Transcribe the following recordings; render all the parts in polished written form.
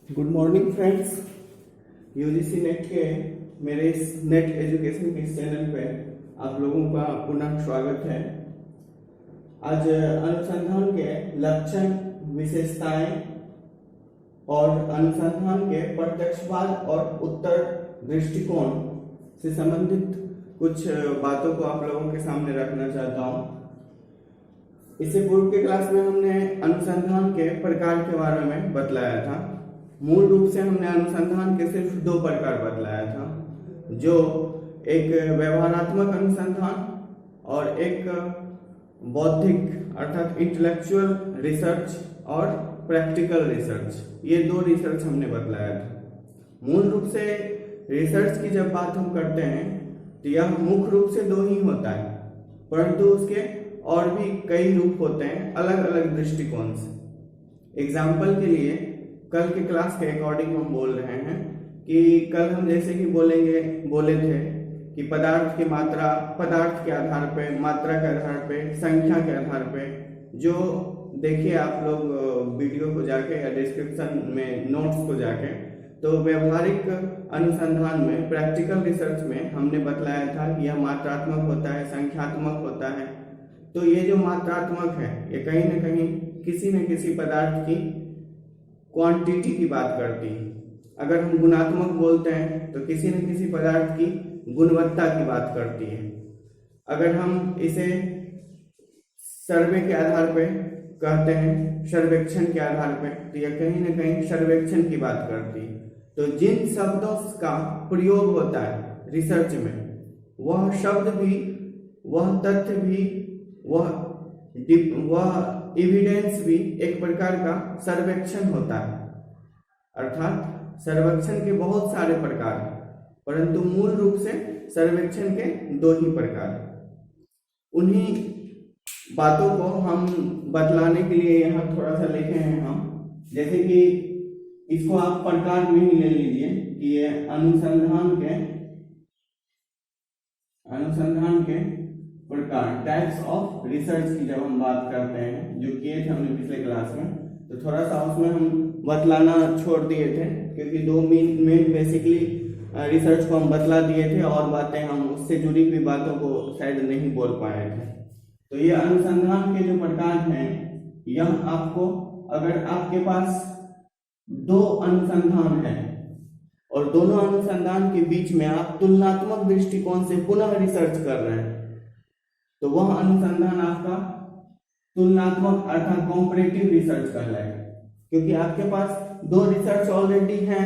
Good morning friends. UGC net के मेरे इस नेट एजुकेशन के इस चैनल पे आप लोगों का पुनः स्वागत है। आज अनुसंधान के लक्षण, विशेषताएं और अनुसंधान के प्रत्यक्षवाद और उत्तर दृष्टिकोण से संबंधित कुछ बातों को आप लोगों के सामने रखना चाहता हूं। इससे पूर्व के क्लास में हमने अनुसंधान के प्रकार के बारे में बतलाया था। मूल रूप से हमने अनुसंधान के सिर्फ दो प्रकार बतलाया था, जो एक व्यवहारात्मक अनुसंधान और एक बौद्धिक अर्थात इंटेलेक्चुअल रिसर्च और प्रैक्टिकल रिसर्च। ये दो रिसर्च हमने बतलाया था। मूल रूप से रिसर्च की जब बात हम करते हैं तो यह मुख्य रूप से दो ही होता है, परंतु उसके और भी कई रूप होते हैं अलग अलग दृष्टिकोण से। एग्जाम्पल के लिए कल के क्लास के अकॉर्डिंग हम बोल रहे हैं कि कल हम जैसे कि बोले थे कि पदार्थ की मात्रा, पदार्थ के आधार पे, मात्रा के आधार पे, संख्या के आधार पे, जो देखिए आप लोग वीडियो को जाके या डिस्क्रिप्शन में नोट्स को जाके, तो व्यवहारिक अनुसंधान में, प्रैक्टिकल रिसर्च में हमने बतलाया था कि यह मात्रात्मक होता है, संख्यात्मक होता है। तो ये जो मात्रात्मक है ये कहीं न कहीं किसी न किसी पदार्थ की क्वांटिटी की बात करती है। अगर हम गुणात्मक बोलते हैं तो किसी न किसी पदार्थ की गुणवत्ता की बात करती है। अगर हम इसे सर्वे के आधार पे कहते हैं, सर्वेक्षण के आधार पे, तो यह कहीं न कहीं सर्वेक्षण की बात करती है। तो जिन शब्दों का प्रयोग होता है रिसर्च में, वह शब्द भी, वह तथ्य भी, वह एविडेंस भी एक प्रकार का सर्वेक्षण होता है। अर्थात सर्वेक्षण के बहुत सारे प्रकार हैं, परंतु मूल रूप से सर्वेक्षण के दो ही प्रकार हैं। उन्हीं बातों को हम बतलाने के लिए यहाँ थोड़ा सा लिखे हैं हम। जैसे कि इसको आप प्रकार में ही ले लीजिए कि ये अनुसंधान के प्रकार, टाइप्स ऑफ रिसर्च की जब हम बात करते हैं, जो किए थे हमने पिछले क्लास में, तो थोड़ा सा उसमें हम बतलाना छोड़ दिए थे, क्योंकि दो मेन बेसिकली रिसर्च को हम बतला दिए थे और बातें हम उससे जुड़ी हुई बातों को शायद नहीं बोल पाए थे। तो ये अनुसंधान के जो प्रकार हैं, यह आपको, अगर आपके पास दो अनुसंधान है और दोनों अनुसंधान के बीच में आप तुलनात्मक दृष्टिकोण से पुनः रिसर्च कर रहे हैं, तो वह अनुसंधान आपका तुलनात्मक अर्थात कॉम्परेटिव रिसर्च कहलाएगा। क्योंकि आपके पास दो रिसर्च ऑलरेडी हैं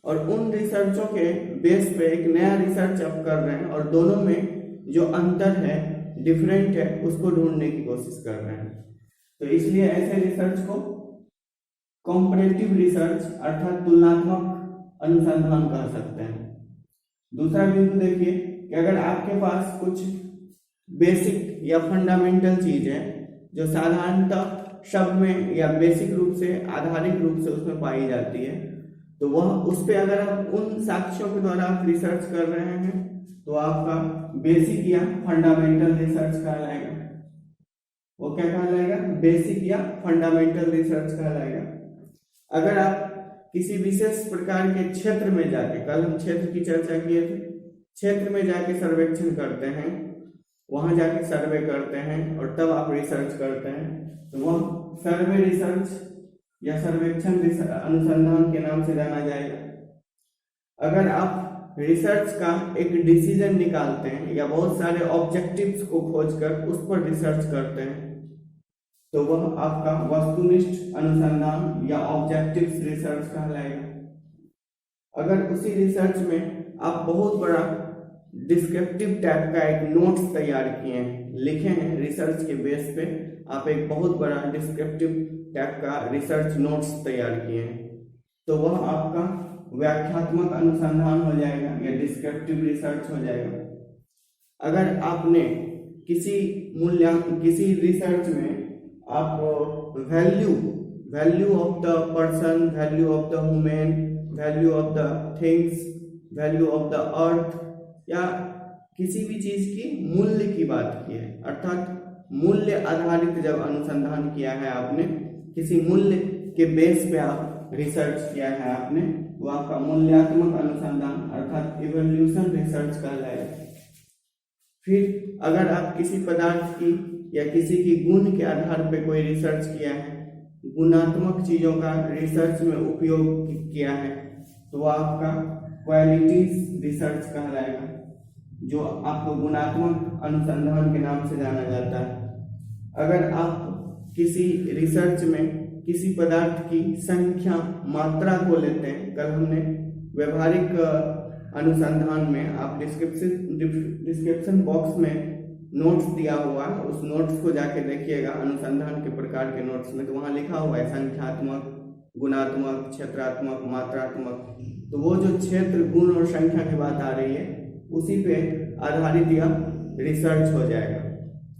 और उन रिसर्चों के बेस पे एक नया रिसर्च आप कर रहे हैं और दोनों में जो अंतर है, डिफरेंट है, उसको ढूंढने की कोशिश कर रहे हैं। तो इसलिए ऐसे रिसर्च को कॉम्परेटिव रिसर्च अर्थात तुलनात्मक अनुसंधान कह सकते हैं। दूसरा बिंदु देखिए कि अगर आपके पास कुछ बेसिक या फंडामेंटल चीज है जो साधारणतः शब्द में या बेसिक रूप से, आधारिक रूप से उसमें पाई जाती है, तो वह उस पे अगर आप उन साक्ष्यों के द्वारा आप रिसर्च कर रहे हैं तो आपका बेसिक या फंडामेंटल रिसर्च कहलाएगा। वो क्या कहलाएगा? बेसिक या फंडामेंटल रिसर्च कहलाएगा। अगर आप किसी विशेष प्रकार के क्षेत्र में जाके, कल हम क्षेत्र की चर्चा किए थे, क्षेत्र में जाके सर्वेक्षण करते हैं, वहां जाके सर्वे करते हैं और तब आप रिसर्च करते हैं, तो वह सर्वे रिसर्च या सर्वेक्षण अनुसंधान के नाम से जाना जाएगा। अगर आप रिसर्च का एक डिसीजन निकालते हैं या बहुत सारे ऑब्जेक्टिव्स को खोजकर उस पर रिसर्च करते हैं, तो वह आपका वस्तुनिष्ठ अनुसंधान या ऑब्जेक्टिव्स रिसर्च कहलाएगा। अगर उसी रिसर्च में आप बहुत बड़ा डिस्क्रिप्टिव टाइप का एक नोट्स तैयार किए हैं, लिखे हैं, रिसर्च के बेस पे आप एक बहुत बड़ा डिस्क्रिप्टिव टाइप का रिसर्च नोट्स तैयार किए हैं, तो वह आपका व्याख्यात्मक अनुसंधान हो जाएगा या डिस्क्रिप्टिव रिसर्च हो जाएगा। अगर आपने किसी रिसर्च में आप value of the person, value of the human, value of the things, value of the earth, या किसी भी चीज की मूल्य की बात की है, अर्थात मूल्य आधारित जब अनुसंधान किया है आपने, किसी मूल्य के बेस पे आप रिसर्च किया है आपने, वो आपका मूल्यात्मक अनुसंधान अर्थात इवोल्यूशन रिसर्च कहलाएगा। फिर अगर आप किसी पदार्थ की या किसी की गुण के आधार पर कोई रिसर्च किया है, गुणात्मक चीजों का रिसर्च में उपयोग किया है, तो वो आपका क्वालिटीज रिसर्च कहलाएगा, जो आपको गुणात्मक अनुसंधान के नाम से जाना जाता है। अगर आप किसी रिसर्च में किसी पदार्थ की संख्या, मात्रा को लेते हैं, कल हमने व्यवहारिक अनुसंधान में आप डिस्क्रिप्शन बॉक्स में नोट्स दिया हुआ है, उस नोट्स को जाके देखिएगा, अनुसंधान के प्रकार के नोट्स में, तो वहाँ लिखा हुआ है संख्यात्मक, गुणात्मक, क्षेत्रात्मक, मात्रात्मक। तो वो जो क्षेत्र, गुण और संख्या की बात आ रही है, उसी पे आधारित यह रिसर्च हो जाएगा।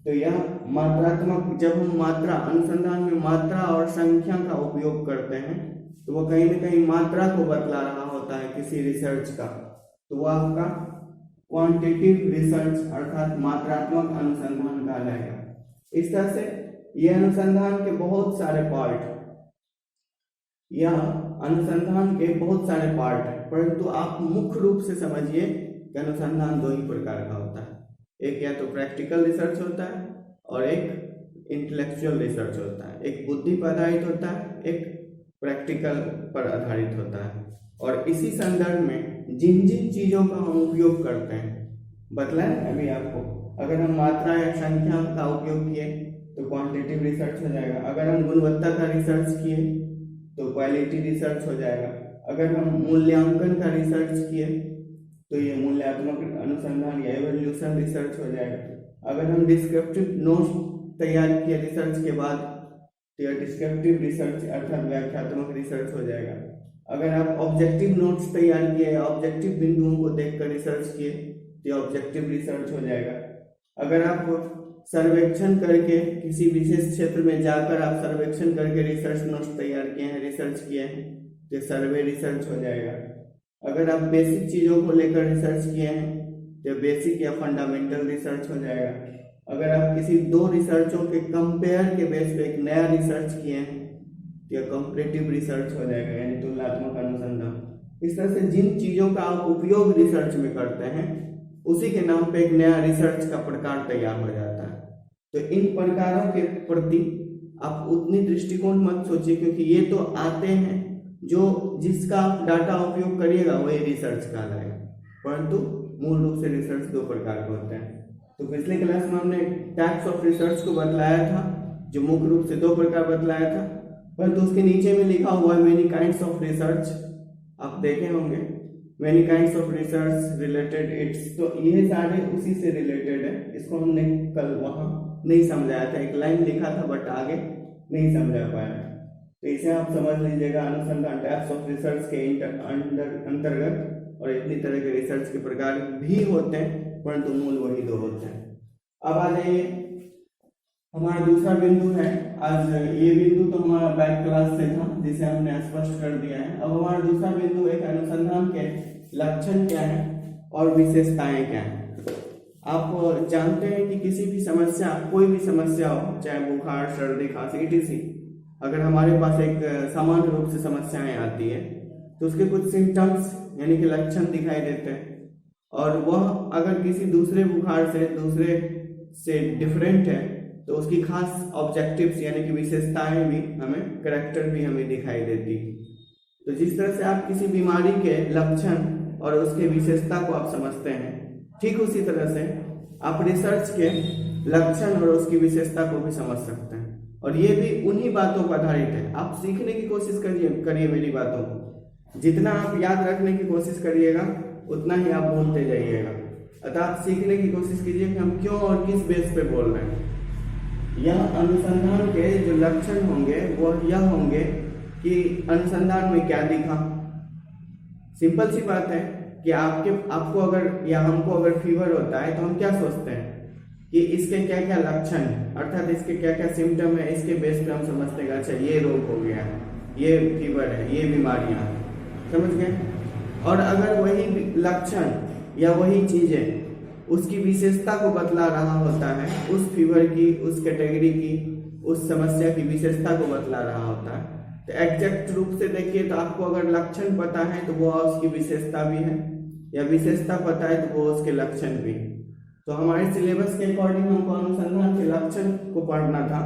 तो यह मात्रात्मक, जब हम मात्रा अनुसंधान में मात्रा और संख्या का उपयोग करते हैं, तो वो कहीं न कहीं मात्रा को बतला रहा होता है किसी रिसर्च का, तो वो आपका क्वांटिटेटिव रिसर्च अर्थात मात्रात्मक अनुसंधान कहलाएगा। इस तरह से यह अनुसंधान के बहुत सारे पार्ट, यह अनुसंधान के बहुत सारे पार्ट है, परंतु आप मुख्य रूप से समझिए कि अनुसंधान दो ही प्रकार का होता है। एक या तो प्रैक्टिकल रिसर्च होता है और एक इंटेलेक्चुअल रिसर्च होता है। एक बुद्धि पर आधारित होता है, एक प्रैक्टिकल पर आधारित होता है। और इसी संदर्भ में जिन जिन चीजों का हम उपयोग करते हैं, बतलाएं अभी आपको, अगर हम मात्रा या संख्या का उपयोग किए तो क्वांटिटेटिव रिसर्च हो जाएगा। अगर हम गुणवत्ता का रिसर्च किए तो क्वालिटी रिसर्च हो जाएगा। अगर हम मूल्यांकन का रिसर्च किए तो ये मूल्यात्मक अनुसंधान या इवोल्यूशन रिसर्च हो जाएगा। अगर हम डिस्क्रिप्टिव नोट्स तैयार किए रिसर्च के बाद तो यह डिस्क्रिप्टिव रिसर्च अर्थात व्याख्यात्मक रिसर्च हो जाएगा। अगर आप ऑब्जेक्टिव नोट्स तैयार किए या ऑब्जेक्टिव बिंदुओं को देखकर रिसर्च किए तो ऑब्जेक्टिव रिसर्च हो जाएगा। अगर आप सर्वेक्षण करके किसी विशेष क्षेत्र में जाकर आप सर्वेक्षण करके रिसर्च नोट्स तैयार किए हैं, रिसर्च किए हैं, तो सर्वे रिसर्च हो जाएगा। अगर आप बेसिक चीजों को लेकर रिसर्च किए हैं तो बेसिक या फंडामेंटल रिसर्च हो जाएगा। अगर आप किसी दो रिसर्चों के कंपेयर के बेस पे एक नया रिसर्च किए हैं तो यह कंपैरेटिव रिसर्च हो जाएगा, यानी तुलनात्मक अनुसंधान। इस तरह से जिन चीजों का आप उपयोग रिसर्च में करते हैं उसी के नाम पे एक नया रिसर्च का प्रकार तैयार हो जाता है। तो इन प्रकारों के प्रति आप उतनी दृष्टिकोण मत सोचिए, क्योंकि ये तो आते हैं, जो जिसका डाटा उपयोग करिएगा वही रिसर्च कहलाएगा, परंतु मूल रूप से रिसर्च दो प्रकार के होते हैं। तो पिछले क्लास में हमने टाइप्स ऑफ रिसर्च को बतलाया था, जो मुख्य रूप से दो प्रकार बतलाया था, परंतु उसके नीचे में लिखा हुआ है मेनी काइंड्स ऑफ रिसर्च, आप देखे होंगे many kinds of research related it's, तो ये सारे उसी से रिलेटेड है। इसको हमने कल वहां नहीं समझाया था, एक लाइन लिखा था बट आगे नहीं समझा पाया, तो इसे आप समझ लीजिएगा। अनुसंधान टाइप्स ऑफ रिसर्च के अंतर्गत, और इतनी तरह के रिसर्च के प्रकार भी होते हैं, परंतु मूल वही दो होते हैं। अब आ जाइए, हमारा दूसरा बिंदु है। आज ये बिंदु तो हमारा बैक क्लास से था जिसे हमने स्पष्ट कर दिया है। अब हमारा दूसरा बिंदु एक अनुसंधान के लक्षण क्या है और विशेषताएं क्या है। आप जानते हैं कि किसी भी समस्या, कोई भी समस्या हो, चाहे बुखार, सर्दी, खांसी, etc., अगर हमारे पास एक सामान्य रूप से समस्याएं आती है तो उसके कुछ सिम्टम्स यानी कि लक्षण दिखाई देते हैं, और वह अगर किसी दूसरे बुखार से, दूसरे से डिफरेंट है तो उसकी खास ऑब्जेक्टिव्स यानी कि विशेषताएं भी हमें, कैरेक्टर भी हमें दिखाई देती है। तो जिस तरह से आप किसी बीमारी के लक्षण और उसके विशेषता को आप समझते हैं, ठीक उसी तरह से आप रिसर्च के लक्षण और उसकी विशेषता को भी समझ सकते हैं, और ये भी उन्हीं बातों पर आधारित है। आप सीखने की कोशिश करिए मेरी बातों को, जितना आप याद रखने की कोशिश करिएगा उतना ही आप बोलते जाइएगा। अतः आप सीखने की कोशिश कीजिए कि हम क्यों और किस बेस पे बोल रहे हैं। यह अनुसंधान के जो लक्षण होंगे वो यह होंगे कि अनुसंधान में क्या दिखा। सिंपल सी बात है कि आपको अगर या हमको अगर फीवर होता है तो हम क्या सोचते हैं कि इसके क्या क्या लक्षण है, अर्थात इसके क्या क्या सिम्टम है, इसके बेस पे हम समझते हैं अच्छा ये रोग हो गया है, ये फीवर है, ये बीमारियां हैं, समझ गए। और अगर वही लक्षण या वही चीजें उसकी विशेषता को बतला रहा होता है, उस फीवर की, उस कैटेगरी की, उस समस्या की विशेषता को बतला रहा होता है, तो एग्जैक्ट रूप से देखिए तो आपको अगर लक्षण पता है तो वो उसकी विशेषता भी है, या विशेषता पता है तो वो उसके लक्षण भी। तो हमारे सिलेबस के अकॉर्डिंग हमको अनुसंधान के लक्षण को पढ़ना था,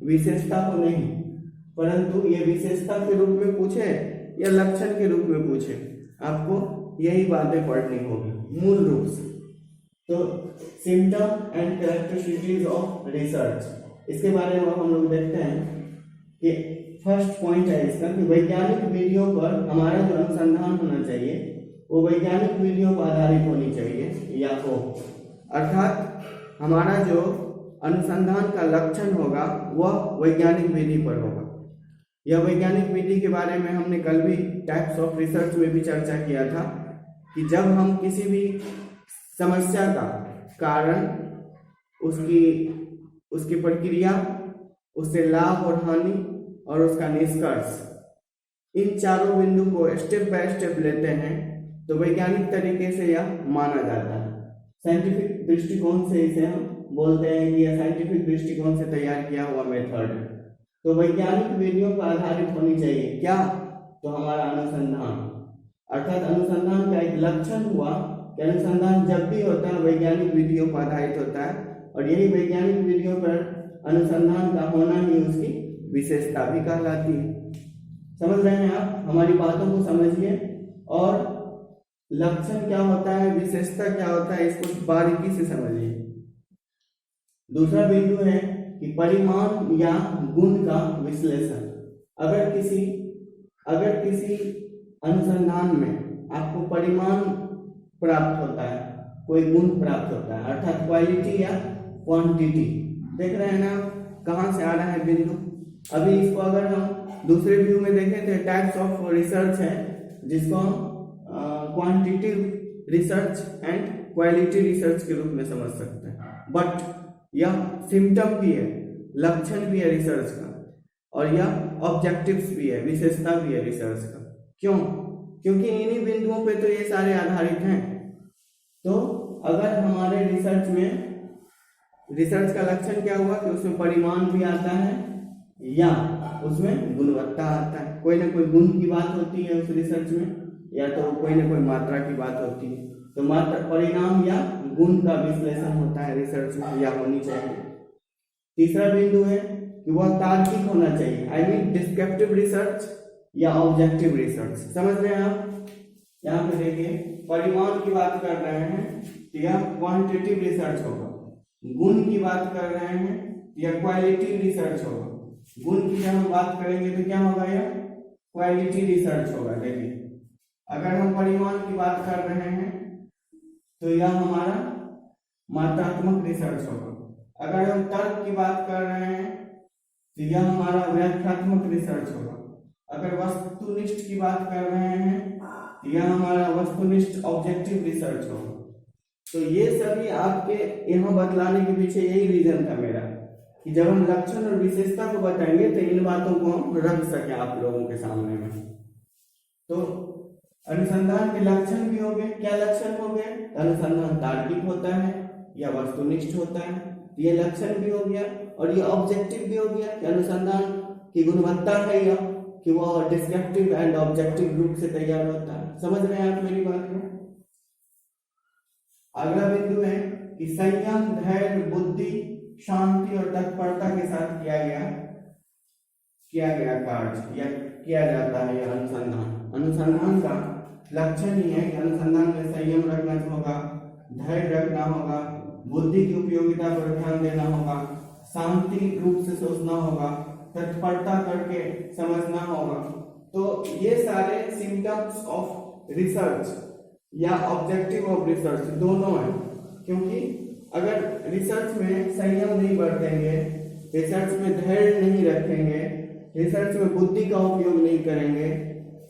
विशेषता को नहीं। परंतु ये विशेषता के रूप में पूछे या लक्षण के रूप में पूछे, आपको यही बातें पढ़नी होगी मूल रूप से। तो symptom and characteristics of research, इसके बारे में हम लोग देखते हैं कि फर्स्ट पॉइंट है इसका कि वैज्ञानिक विधियों पर हमारा जो अनुसंधान होना चाहिए वो वैज्ञानिक विधियों पर आधारित होनी चाहिए या हो, अर्थात हमारा जो अनुसंधान का लक्षण होगा वह वैज्ञानिक विधि पर होगा। यह वैज्ञानिक विधि के बारे में हमने कल भी टाइप्स ऑफ रिसर्च में भी चर्चा किया था कि जब हम किसी भी समस्या का कारण, उसकी प्रक्रिया, उससे लाभ और हानि और उसका निष्कर्ष, इन चारों बिंदु को स्टेप बाय स्टेप लेते हैं तो वैज्ञानिक तरीके से यह माना जाता है। साइंटिफिक दृष्टिकोण से इसे हम बोलते हैं कि यह साइंटिफिक दृष्टिकोण से तैयार किया हुआ मेथड है। तो वैज्ञानिक विधियों पर आधारित होनी चाहिए क्या? तो हमारा अनुसंधान, अर्थात अनुसंधान का एक लक्षण हुआ कि अनुसंधान जब भी होता है वैज्ञानिक विधियों पर आधारित होता है, और यही वैज्ञानिक विधियों पर अनुसंधान का होना ही उसकी विशेषता भी कहलाती है। समझ रहे हैं आप? हमारी बातों को समझिए, और लक्षण क्या होता है, विशेषता क्या होता है, इसको बारीकी से समझिए। दूसरा बिंदु है कि परिमाण या गुण का विश्लेषण। अगर किसी अनुसंधान में आपको परिमाण प्राप्त होता है, कोई गुण प्राप्त होता है, अर्थात क्वालिटी या क्वांटिटी, देख रहे हैं ना कहाँ से आ रहा है बिंदु। अभी इसको अगर हम दूसरे व्यू में देखें तो टाइप्स ऑफ रिसर्च है जिसको हम quantitative research and quality research के रूप में समझ सकते हैं। बट यह सिम्टम भी है, लक्षण भी है रिसर्च का, और यह ऑब्जेक्टिव्स भी है, विशेषता भी है रिसर्च का। क्यों? क्योंकि इन्हीं बिंदुओं पे तो ये सारे आधारित हैं। तो अगर हमारे रिसर्च का लक्षण क्या हुआ कि उसमें परिमाण भी आता है या उसमें गुणवत्ता आता है, कोई ना कोई गुण की बात होती है उस रिसर्च में, या तो कोई ना कोई मात्रा की बात होती है। तो मात्रा, परिणाम या गुण का विश्लेषण होता है रिसर्च में, या होनी चाहिए। तीसरा बिंदु है कि वह तार्किक होना चाहिए, आई मीन डिस्क्रिप्टिव रिसर्च या ऑब्जेक्टिव रिसर्च। समझ रहे हैं आप? यहाँ पे देखिए परिमाण की बात कर रहे हैं तो यह क्वांटिटिव रिसर्च होगा, गुण की बात कर रहे हैं या क्वालिटी रिसर्च होगा। गुण की जब हम बात करेंगे तो क्या होगा, यह क्वालिटी रिसर्च होगा। देखिए अगर हम परिमाण की बात कर रहे हैं तो यह हमारा मात्रात्मक रिसर्च होगा। अगर हम तर्क की बात कर रहे हैं तो यह हमारा व्याख्यात्मक रिसर्च होगा। अगर वस्तुनिष्ठ की बात कर रहे हैं तो यह हमारा वस्तुनिष्ठ ऑब्जेक्टिव रिसर्च होगा। तो ये सभी आपके यहाँ बतलाने के पीछे यही रीजन था मेरा कि जब हम लक्षण और विशेषता को बताएंगे तो इन बातों को हम रख सकें आप लोगों के सामने में। तो अनुसंधान के लक्षण भी हो गए। क्या लक्षण हो गए? अनुसंधान तार्किक होता है या वस्तुनिष्ठ होता है, ये लक्षण भी हो गया। और ये ऑब्जेक्टिव भी हो गया कि अनुसंधान की गुणवत्ता है या कि वह डिस्क्रिप्टिव एंड ऑब्जेक्टिव रूप से तैयार होता है। समझ रहे हैं आप मेरी बात को? अगला बिंदु है कि संयम, धैर्य, बुद्धि, शांति और तत्परता के साथ किया गया कार्य या किया जाता है यह अनुसंधान का लक्षण ही है कि अनुसंधान में संयम रखना होगा, धैर्य रखना होगा, बुद्धि की उपयोगिता पर ध्यान देना होगा, शांति रूप से सोचना होगा, तत्परता करके समझना होगा। तो ये सारे सिम्टम्स ऑफ रिसर्च या ऑब्जेक्टिव ऑफ रिसर्च दोनों है। क्योंकि अगर रिसर्च में संयम नहीं बरतेंगे, रिसर्च में धैर्य नहीं रखेंगे, रिसर्च में बुद्धि का उपयोग नहीं करेंगे,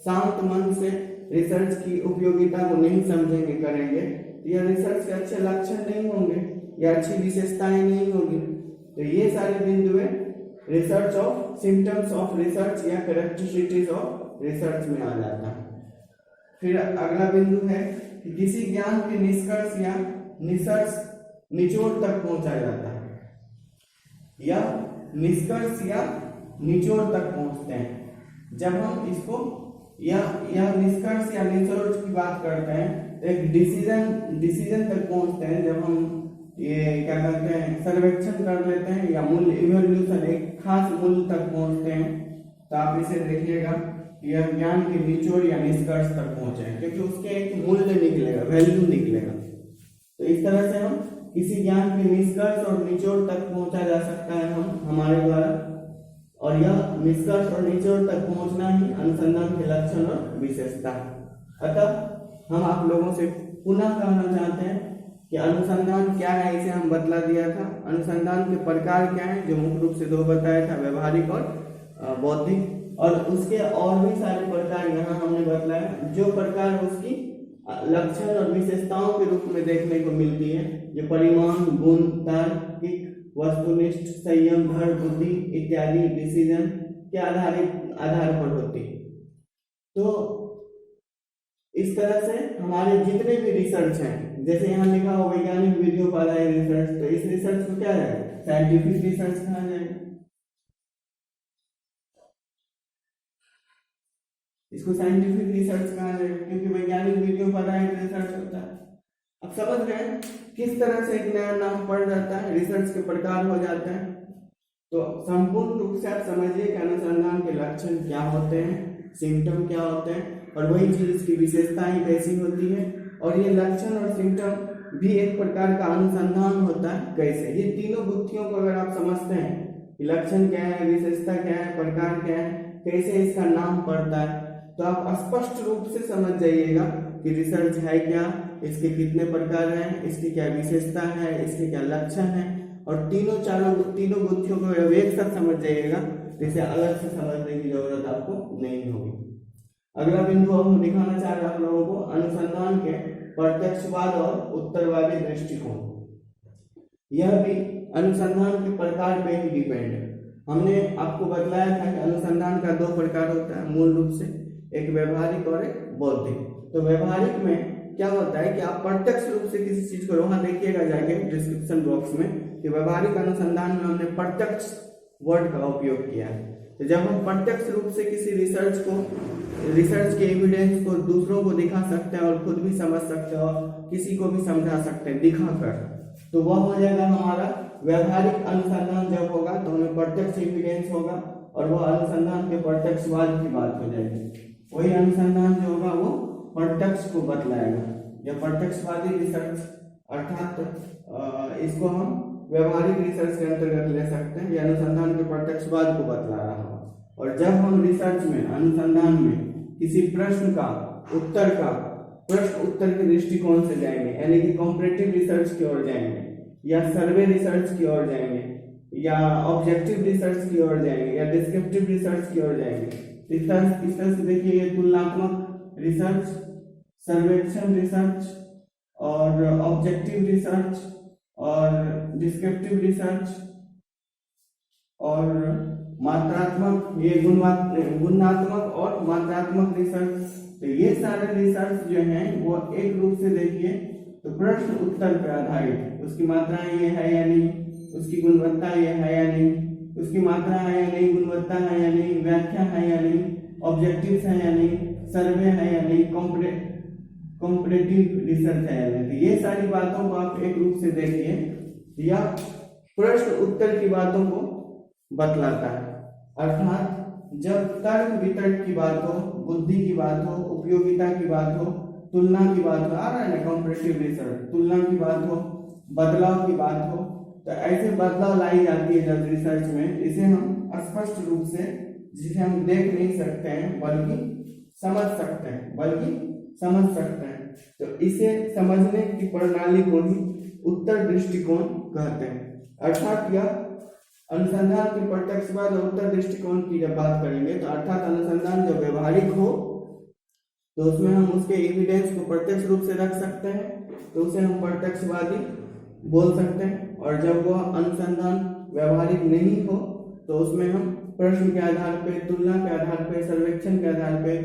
शांत मन से रिसर्च की उपयोगिता को नहीं समझेंगे, करेंगे, यह रिसर्च के अच्छे लक्षण नहीं होंगे या अच्छी विशेषताएं नहीं होगी। तो ये सारे बिंदु है research of symptoms of research या कैरेक्टरिस्टिक्स ऑफ रिसर्च में आ जाता है। फिर अगला बिंदु है कि किसी ज्ञान के निष्कर्ष या निचोड़ तक पहुंचा जाता है, या निष्कर्ष या निचोड़ तक पहुंचते हैं। जब हम इसको यह निष्कर्ष या निचोड़ की बात करते हैं तो एक डिसीजन तक पहुंचते हैं जब हम ये क्या कहते हैं सर्वेक्षण कर लेते हैं या मूल्य इवोल्यूशन एक खास मूल्य तक पहुंचते हैं। तो आप इसे देखिएगा यह ज्ञान के निचोड़ या निष्कर्ष तक पहुंचे हैं क्योंकि उसके एक मूल्य निकलेगा, वैल्यू निकलेगा। तो इस तरह से हम किसी ज्ञान के निष्कर्ष और निचोड़ तक पहुंचा जा सकता है हमारे द्वारा, और यह निष्कर्ष और निचोड़ तक पहुंचना ही अनुसंधान के लक्षण और विशेषता। अतः हम आप लोगों से पुनः कहना चाहते हैं कि अनुसंधान क्या है, इसे हम बतला दिया था। अनुसंधान के प्रकार क्या है, जो मुख्य रूप से दो बताया था, व्यवहारिक और बौद्धिक, और उसके और भी सारे प्रकार यहाँ हमने बतलाया, जो प्रकार उसकी लक्षण और विशेषताओं के रूप में देखने को मिलती है, जो परिमाण, गुण, तार्किक, वस्तुनिष्ठ, संयम, धैर्य, बुद्धि इत्यादि डिसीजन के आधार पर होती है। तो इस तरह से हमारे जितने भी रिसर्च हैं, जैसे यहाँ लिखा हो वैज्ञानिक विधियों पर आधारित रिसर्च, तो इस रिसर्च को क्या है, साइंटिफिक रिसर्च कहा जाएगा। इसको साइंटिफिक रिसर्च कहा जाएगा क्योंकि वैज्ञानिक विधियों पर आधारित रिसर्च होता है। अब समझ रहे हैं किस तरह से एक नया नाम पड़ जाता है, रिसर्च के प्रकार हो जाते हैं। तो संपूर्ण रूप से आप समझिए कि अनुसंधान के लक्षण क्या होते हैं, सिम्टम क्या होते हैं, और वही चीज इसकी विशेषताएं कैसी होती है, और ये लक्षण और सिम्टम भी एक प्रकार का अनुसंधान होता है कैसे। ये तीनों गुत्थियों को अगर आप समझते हैं कि लक्षण क्या है, विशेषता क्या है, प्रकार क्या है, कैसे इसका नाम पड़ता है, तो आप स्पष्ट रूप से समझ जाइएगा कि रिसर्च है क्या, इसके कितने प्रकार हैं, इसकी क्या विशेषता है, इसके क्या लक्षण है, और तीनों गुत्थियों को एक साथ समझ जाइएगा। इसे अलग से समझने की जरूरत आपको नहीं होगी। अगला बिंदु हम दिखाना चाह रहे हैं आप लोगों को अनुसंधान के प्रत्यक्षवाद और उत्तरवादी दृष्टिकोण। यह भी अनुसंधान के प्रकार पे ही डिपेंड है। हमने आपको बतलाया था कि अनुसंधान का दो प्रकार होता है मूल रूप से, एक व्यवहारिक और एक बौद्धिक। तो व्यवहारिक में क्या होता है कि आप प्रत्यक्ष रूप से किसी चीज को, वहां देखिएगा जाके डिस्क्रिप्शन बॉक्स में कि व्यवहारिक अनुसंधान में हमने प्रत्यक्ष वर्ड का उपयोग किया है। तो जब हम प्रत्यक्ष रूप से किसी रिसर्च के एविडेंस को दूसरों को दिखा सकते हैं और खुद भी समझ सकते हैं और किसी को भी समझा सकते हैं दिखाकर, तो वह हो जाएगा हमारा व्यवहारिक अनुसंधान। जब होगा तो हमें प्रत्यक्ष एविडेंस होगा और वह अनुसंधान के प्रत्यक्षवाद की बात हो जाएगी। वही अनुसंधान जो होगा वो प्रत्यक्ष को बतलाएगा, या प्रत्यक्षवादी रिसर्च, अर्थात इसको हम व्यवहारिक रिसर्च के अंतर्गत ले सकते हैं। यह अनुसंधान के प्रत्यक्षवाद को बतला रहा है। और जब हम रिसर्च में, अनुसंधान में किसी प्रश्न उत्तर के दृष्टिकोण से जाएंगे, यानी कि कॉम्परेटिव रिसर्च की ओर जाएंगे, या सर्वे रिसर्च की ओर जाएंगे, या ऑब्जेक्टिव रिसर्च की ओर जाएंगे, या डिस्क्रिप्टिव रिसर्च की ओर जाएंगे। इस तरह से देखिए, ये तुलनात्मक रिसर्च, सर्वेक्षण रिसर्च, और ऑब्जेक्टिव रिसर्च, और डिस्क्रिप्टिव रिसर्च, और मात्रात्मक, ये गुणात्मक और मात्रात्मक रिसर्च। तो ये सारे रिसर्च जो हैं वो एक रूप से देखिए तो प्रश्न उत्तर पर आधारित, उसकी मात्राएं ये है या नहीं, उसकी गुणवत्ता ये है या नहीं, उसकी मात्रा है या नहीं, गुणवत्ता है या नहीं, व्याख्या है या नहीं, ऑब्जेक्टिव्स है या नहीं, सर्वे है या नहीं, कॉम्परेटिव रिसर्च है या नहीं। तो ये सारी बातों को आप एक रूप से देखिए, या प्रश्न उत्तर की बातों को बतलाता है। अर्थात जब तर्क वितर्क की बात हो, बुद्धि की बात हो, उपयोगिता की बात हो, तुलना की बात हो, आ रहा है ना कॉम्परेटिव रिसर्च, तुलना की बात हो, बदलाव की बात हो, तो ऐसे बदलाव लाई जाती है जब रिसर्च में, इसे हम स्पष्ट रूप से, जिसे हम देख नहीं सकते हैं बल्कि समझ सकते हैं, तो इसे समझने की प्रणाली को ही उत्तर दृष्टिकोण कहते हैं। अर्थात यह अनुसंधान के प्रत्यक्षवाद और उत्तर दृष्टिकोण की जब बात करेंगे, तो अर्थात अनुसंधान जब व्यवहारिक हो तो उसमें हम उसके एविडेंस को प्रत्यक्ष रूप से रख सकते हैं, तो उसे हम प्रत्यक्षवादी बोल सकते हैं। और जब वह अनुसंधान व्यवहारिक नहीं हो तो उसमें हम प्रश्न के आधार पे, तुलना के आधार पे, सर्वेक्षण के आधार पे,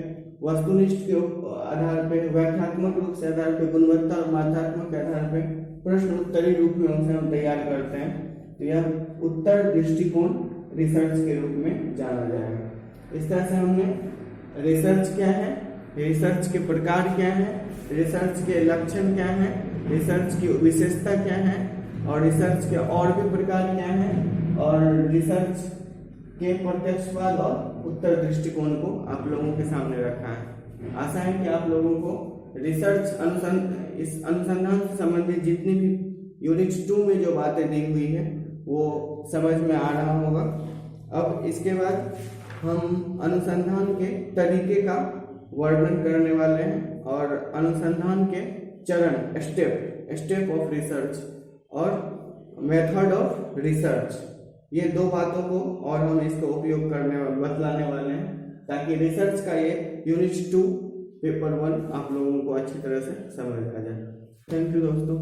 वस्तुनिष्ठ के आधार पे, व्याख्यात्मक रूप से आधार पे, गुणवत्ता और मात्रात्मक के आधार पे प्रश्न उत्तरी रूप में उसे हम तैयार करते हैं। तो यह उत्तर दृष्टिकोण रिसर्च के रूप में जाना जाएगा। इस तरह से हमने रिसर्च क्या है, रिसर्च के प्रकार क्या है, रिसर्च के लक्षण क्या है, रिसर्च की विशेषता क्या है, और रिसर्च के और भी प्रकार क्या है, और रिसर्च के प्रत्यक्षवाद और उत्तर दृष्टिकोण को आप लोगों के सामने रखा है। आशा है कि आप लोगों को रिसर्च इस अनुसंधान से संबंधित जितनी भी यूनिट 2 में जो बातें दी हुई है वो समझ में आ रहा होगा। अब इसके बाद हम अनुसंधान के तरीके का वर्णन करने वाले हैं और अनुसंधान के चरण, स्टेप ऑफ रिसर्च और मेथड ऑफ रिसर्च, ये दो बातों को और हम इसका उपयोग बतलाने वाले हैं ताकि रिसर्च का ये यूनिट 2 पेपर 1 आप लोगों को अच्छी तरह से समझ आ जाए। थैंक यू दोस्तों।